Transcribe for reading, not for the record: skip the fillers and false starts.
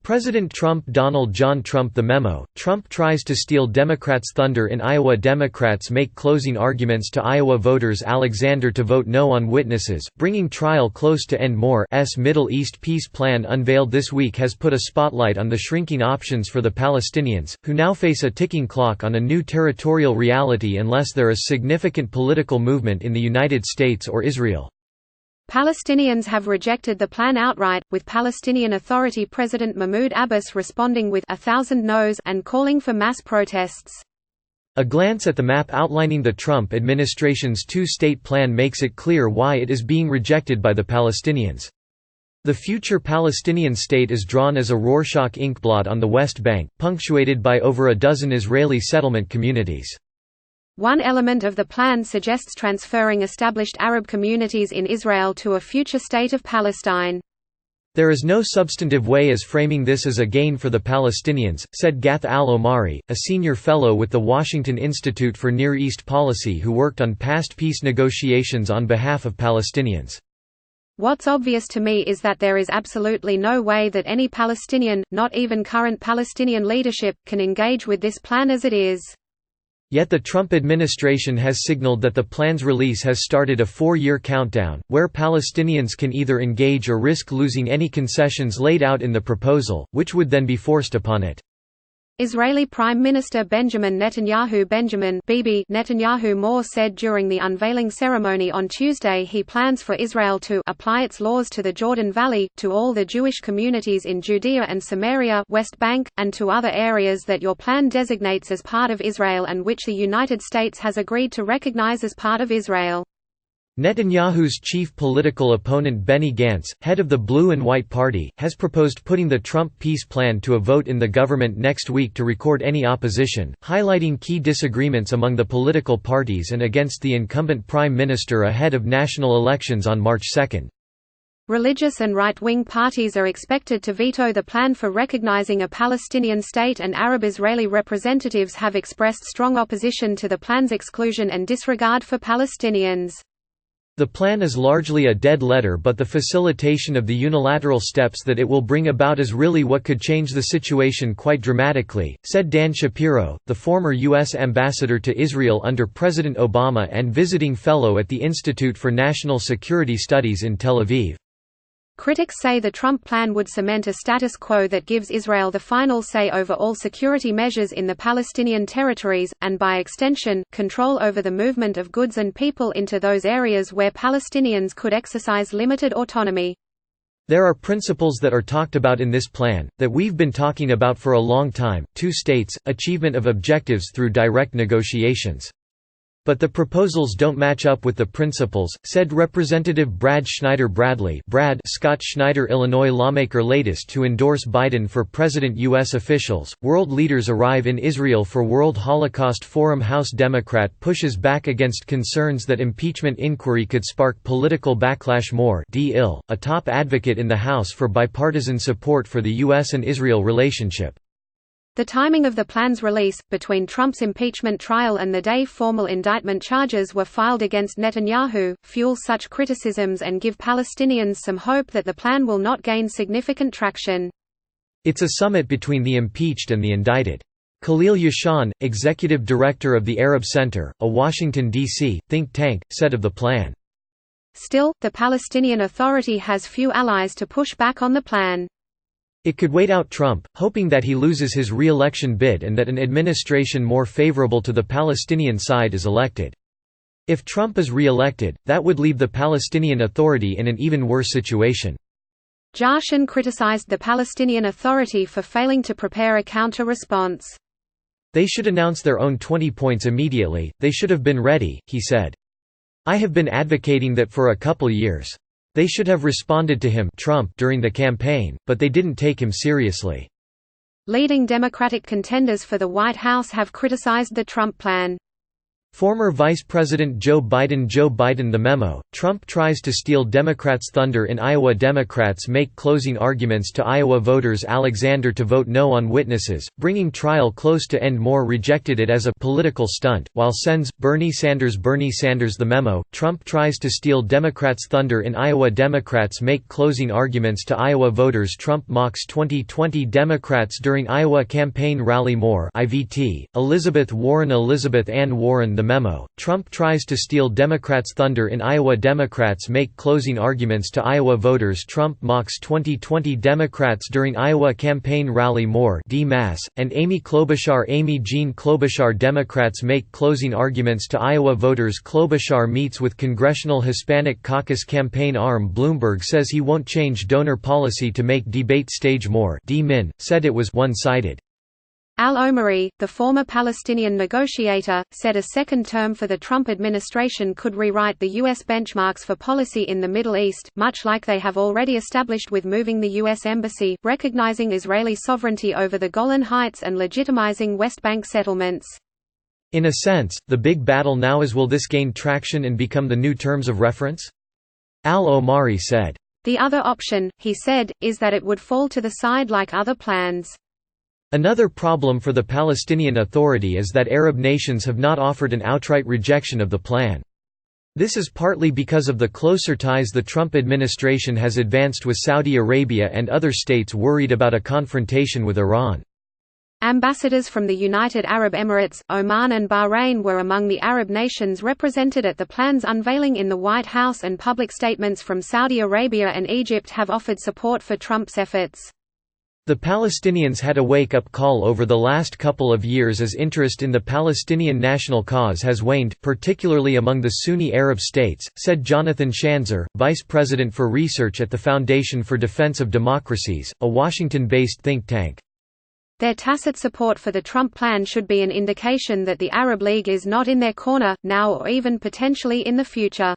President Trump. Donald John Trump. The Memo. Trump tries to steal Democrats' thunder in Iowa. Democrats make closing arguments to Iowa voters. Alexander to vote no on witnesses, bringing trial close to end. Moore's Middle East peace plan unveiled this week has put a spotlight on the shrinking options for the Palestinians, who now face a ticking clock on a new territorial reality unless there is significant political movement in the United States or Israel. Palestinians have rejected the plan outright, with Palestinian Authority President Mahmoud Abbas responding with 1,000 no's and calling for mass protests. A glance at the map outlining the Trump administration's two-state plan makes it clear why it is being rejected by the Palestinians. The future Palestinian state is drawn as a Rorschach inkblot on the West Bank, punctuated by over a dozen Israeli settlement communities. One element of the plan suggests transferring established Arab communities in Israel to a future state of Palestine. There is no substantive way as framing this as a gain for the Palestinians, said Gath al-Omari, a senior fellow with the Washington Institute for Near East Policy who worked on past peace negotiations on behalf of Palestinians. What's obvious to me is that there is absolutely no way that any Palestinian, not even current Palestinian leadership, can engage with this plan as it is. Yet the Trump administration has signaled that the plan's release has started a 4-year countdown, where Palestinians can either engage or risk losing any concessions laid out in the proposal, which would then be forced upon it. Israeli Prime Minister Benjamin Bibi Netanyahu Moore said during the unveiling ceremony on Tuesday he plans for Israel to apply its laws to the Jordan Valley, to all the Jewish communities in Judea and Samaria West Bank, and to other areas that your plan designates as part of Israel and which the United States has agreed to recognize as part of Israel. Netanyahu's chief political opponent Benny Gantz, head of the Blue and White Party, has proposed putting the Trump peace plan to a vote in the government next week to record any opposition, highlighting key disagreements among the political parties and against the incumbent prime minister ahead of national elections on March 2. Religious and right-wing parties are expected to veto the plan for recognizing a Palestinian state, and Arab-Israeli representatives have expressed strong opposition to the plan's exclusion and disregard for Palestinians. The plan is largely a dead letter, but the facilitation of the unilateral steps that it will bring about is really what could change the situation quite dramatically, said Dan Shapiro, the former U.S. ambassador to Israel under President Obama and visiting fellow at the Institute for National Security Studies in Tel Aviv. Critics say the Trump plan would cement a status quo that gives Israel the final say over all security measures in the Palestinian territories, and by extension, control over the movement of goods and people into those areas where Palestinians could exercise limited autonomy. There are principles that are talked about in this plan, that we've been talking about for a long time: 2 states, achievement of objectives through direct negotiations. But the proposals don't match up with the principles, said Representative Brad Schneider Bradley Scott Schneider, Illinois lawmaker latest to endorse Biden for president. U.S. officials, world leaders arrive in Israel for World Holocaust Forum. House Democrat pushes back against concerns that impeachment inquiry could spark political backlash. Moore, TheHill, a top advocate in the House for bipartisan support for the U.S. and Israel relationship. The timing of the plan's release, between Trump's impeachment trial and the day formal indictment charges were filed against Netanyahu, fuel such criticisms and give Palestinians some hope that the plan will not gain significant traction. It's a summit between the impeached and the indicted. Khalil Yashan, executive director of the Arab Center, a Washington, D.C., think tank, said of the plan. Still, the Palestinian Authority has few allies to push back on the plan. It could wait out Trump, hoping that he loses his re-election bid and that an administration more favorable to the Palestinian side is elected. If Trump is re-elected, that would leave the Palestinian Authority in an even worse situation. Yashan criticized the Palestinian Authority for failing to prepare a counter-response. They should announce their own 20 points immediately, they should have been ready, he said. I have been advocating that for a couple years. They should have responded to him Trump during the campaign, but they didn't take him seriously. Leading Democratic contenders for the White House have criticized the Trump plan. Former Vice President Joe Biden the memo, Trump tries to steal Democrats' thunder in Iowa. Democrats make closing arguments to Iowa voters. Alexander to vote no on witnesses, bringing trial close to end. Moore rejected it as a political stunt, while sends, Bernie Sanders the memo, Trump tries to steal Democrats' thunder in Iowa. Democrats make closing arguments to Iowa voters. Trump mocks 2020 Democrats during Iowa campaign rally. Moore IVT, Elizabeth Ann Warren the memo, Trump tries to steal Democrats' thunder in Iowa. Democrats make closing arguments to Iowa voters. Trump mocks 2020 Democrats during Iowa campaign rally. Moore D-Mass, and Amy Jean Klobuchar. Democrats make closing arguments to Iowa voters. Klobuchar meets with Congressional Hispanic Caucus campaign arm. Bloomberg says he won't change donor policy to make debate stage. Moore D-Min, said it was one-sided. Al-Omari, the former Palestinian negotiator, said a second term for the Trump administration could rewrite the U.S. benchmarks for policy in the Middle East, much like they have already established with moving the U.S. Embassy, recognizing Israeli sovereignty over the Golan Heights and legitimizing West Bank settlements. In a sense, the big battle now is, will this gain traction and become the new terms of reference? Al-Omari said. The other option, he said, is that it would fall to the side like other plans. Another problem for the Palestinian Authority is that Arab nations have not offered an outright rejection of the plan. This is partly because of the closer ties the Trump administration has advanced with Saudi Arabia and other states worried about a confrontation with Iran. Ambassadors from the United Arab Emirates, Oman and Bahrain were among the Arab nations represented at the plan's unveiling in the White House, and public statements from Saudi Arabia and Egypt have offered support for Trump's efforts. The Palestinians had a wake-up call over the last couple of years as interest in the Palestinian national cause has waned, particularly among the Sunni Arab states, said Jonathan Schanzer, vice president for research at the Foundation for Defense of Democracies, a Washington-based think tank. Their tacit support for the Trump plan should be an indication that the Arab League is not in their corner, now or even potentially in the future.